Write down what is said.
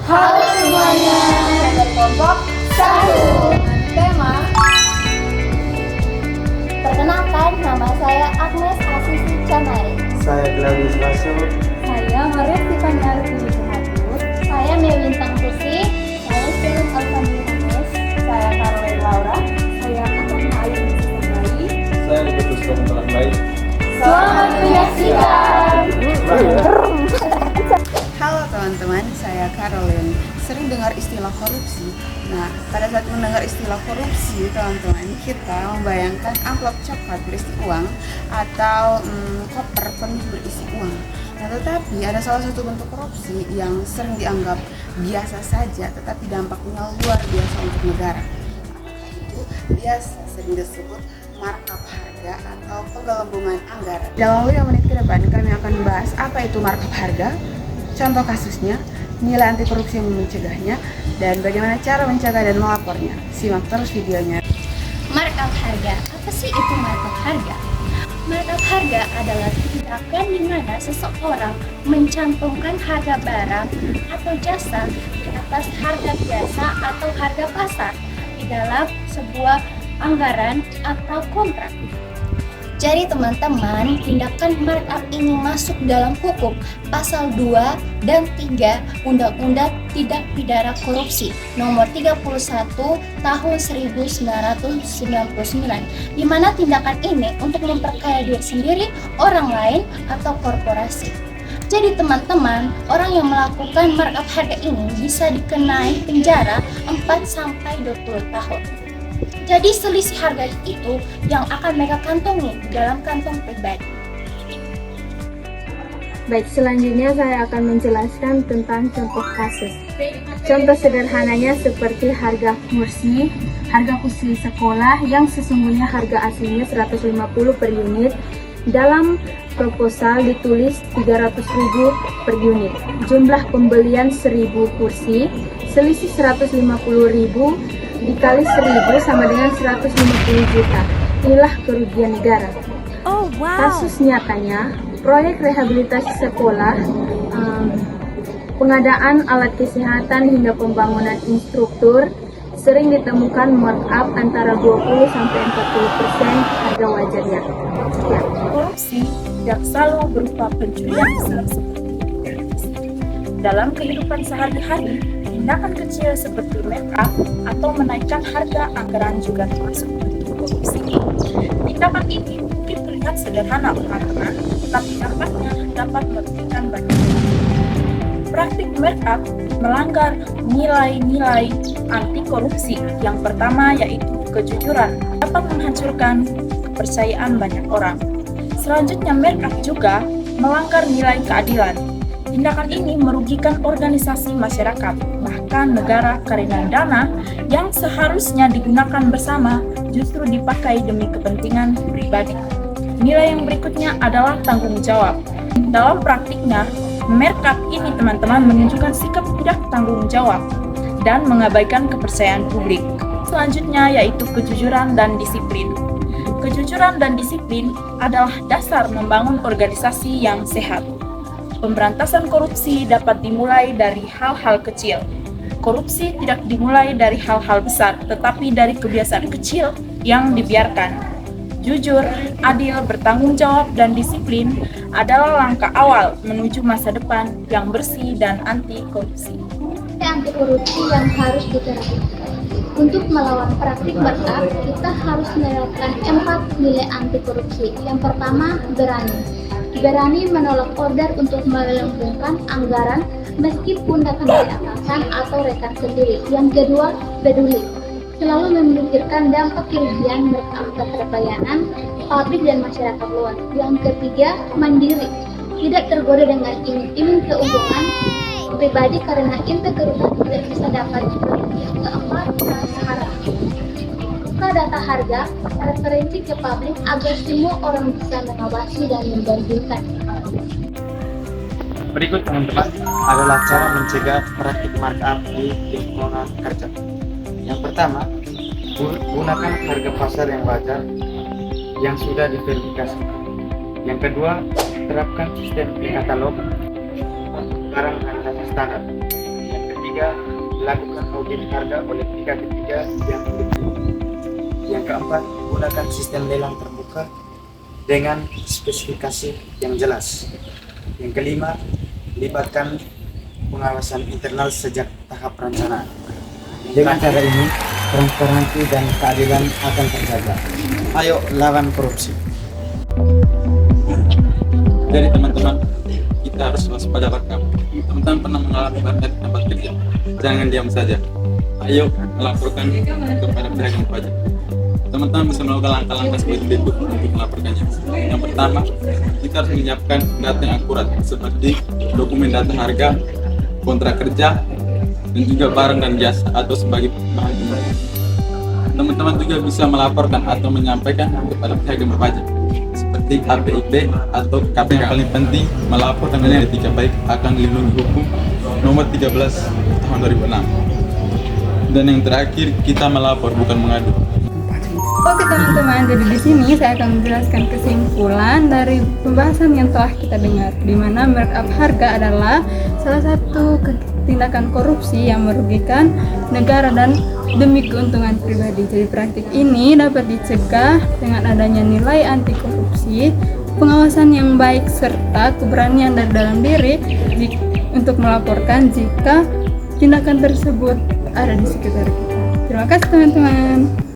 Halo semuanya, saya kelompok 1. Tema. Perkenalkan, nama saya Agnes Asisi Canai. Saya Gladys Lasso. Saya Maria Stefania Artini Suhadur. Saya Mewintang Pusi. Saya Selin Alfani Hanes. Saya Caroline Laura. Saya Katharina Ayu Nisambari. Saya Liputus Kementerian Baik. Selamat menyaksikan. Halo teman-teman, saya Caroline. Sering dengar istilah korupsi. Nah, pada saat mendengar istilah korupsi, teman-teman, kita membayangkan amplop coklat berisi uang atau koper penuh berisi uang. Nah, tetapi ada salah satu bentuk korupsi yang sering dianggap biasa saja, tetapi dampaknya luar biasa untuk negara. Itu biasa sering disebut markup harga atau penggelembungan anggaran. Dalam 5 menit ke depan kami akan membahas apa itu markup harga, contoh kasusnya, nilai anti korupsi yang mencegahnya, dan bagaimana cara mencegah dan melapornya. Simak terus videonya. Markup harga. Apa sih itu markup harga? Markup harga adalah tindakan di mana seseorang mencantumkan harga barang atau jasa di atas harga biasa atau harga pasar di dalam sebuah anggaran atau kontrak. Jadi teman-teman, tindakan markup ini masuk dalam hukum pasal 2 dan 3 Undang-Undang Tindak Pidana Korupsi nomor 31 tahun 1999, di mana tindakan ini untuk memperkaya diri sendiri, orang lain, atau korporasi. Jadi teman-teman, orang yang melakukan markup harga ini bisa dikenai penjara 4-20 tahun. Jadi selisih harga itu yang akan mereka kantongi di dalam kantong pribadi. Baik, selanjutnya saya akan menjelaskan tentang contoh kasus. Contoh sederhananya seperti harga kursi sekolah yang sesungguhnya harga aslinya 150 per unit. Dalam proposal ditulis 300.000 per unit. Jumlah pembelian 1000 kursi, selisih 150.000 dikali 1000 sama dengan 150 juta. Inilah kerugian negara. Kasus nyatanya, proyek rehabilitasi sekolah, pengadaan alat kesehatan hingga pembangunan infrastruktur sering ditemukan markup antara 20-40% harga wajarnya. Sekian. Korupsi tidak selalu berupa pencurian besar seperti korupsi. Dalam kehidupan sehari-hari, tindakan kecil seperti markup atau menaikkan harga anggaran juga termasuk bentuk korupsi. Tindakan ini mungkin terlihat sederhana karena tapi dampaknya dapat merugikan banyak orang. Praktik markup melanggar nilai-nilai anti korupsi. Yang pertama yaitu kejujuran, dapat menghancurkan kepercayaan banyak orang. Selanjutnya, markup juga melanggar nilai keadilan. Tindakan ini merugikan organisasi masyarakat, bahkan negara karena dana yang seharusnya digunakan bersama justru dipakai demi kepentingan pribadi. Nilai yang berikutnya adalah tanggung jawab. Dalam praktiknya, markup ini teman-teman menunjukkan sikap tidak tanggung jawab dan mengabaikan kepercayaan publik. Selanjutnya yaitu kejujuran dan disiplin. Kejujuran dan disiplin adalah dasar membangun organisasi yang sehat. Pemberantasan korupsi dapat dimulai dari hal-hal kecil. Korupsi tidak dimulai dari hal-hal besar, tetapi dari kebiasaan kecil yang dibiarkan. Jujur, adil, bertanggung jawab, dan disiplin adalah langkah awal menuju masa depan yang bersih dan anti korupsi. Anti korupsi yang harus diterapkan. Untuk melawan praktik markup, kita harus menerapkan 4 nilai anti korupsi. Yang pertama, berani menolak order untuk melengkungkan anggaran meskipun datang dari atasan atau rekan sendiri. Yang kedua, peduli, selalu memikirkan dampak kerugian markup terhadap publik dan masyarakat luas. Yang ketiga, mandiri, tidak tergoda dengan iming-iming keuntungan pribadi karena integritas tidak bisa dapat diperlukan. Yang keempat, transparan, buka data harga, referensi ke publik agar semua orang bisa mengawasi dan membandingkan. Berikut teman-teman adalah cara mencegah praktik markup di lingkungan kerja. Yang pertama, gunakan harga pasar yang wajar yang sudah diverifikasi. Yang kedua, terapkan sistem e-katalog untuk barang harga standar. Yang ketiga, ketiga, lakukan audit harga oleh pihak ketiga yang independen. Yang keempat, gunakan sistem lelang terbuka dengan spesifikasi yang jelas. Yang kelima, libatkan pengawasan internal sejak tahap perencanaan. Dengan cara ini, transparansi dan keadilan akan terjaga. Ayo lawan korupsi. Jadi teman-teman, kita harus waspada rekam. Teman-teman pernah mengalami barang di tempat kerja, jangan diam saja. Ayo melaporkan kepada pihak yang berwajib. Teman-teman bisa melakukan langkah-langkah sebagai berikut untuk melaporkannya. Yang pertama, kita harus menyiapkan data yang akurat seperti dokumen data harga, kontrak kerja, dan juga barang dan jasa atau sebagai bahan pembelian. Teman-teman juga bisa melaporkan atau menyampaikan kepada pihak yang berwajib seperti APIP atau KPK. Yang paling penting, melaporkan dengan etika baik akan dilindungi hukum nomor 13 tahun 2006. Dan yang terakhir, kita melapor bukan mengadu. Oke teman-teman, jadi di sini saya akan menjelaskan kesimpulan dari pembahasan yang telah kita dengar, di mana markup harga adalah salah satu tindakan korupsi yang merugikan negara dan demi keuntungan pribadi. Jadi praktik ini dapat dicegah dengan adanya nilai anti korupsi, pengawasan yang baik serta keberanian dari dalam diri untuk melaporkan jika tindakan tersebut ada di sekitar kita. Terima kasih teman-teman.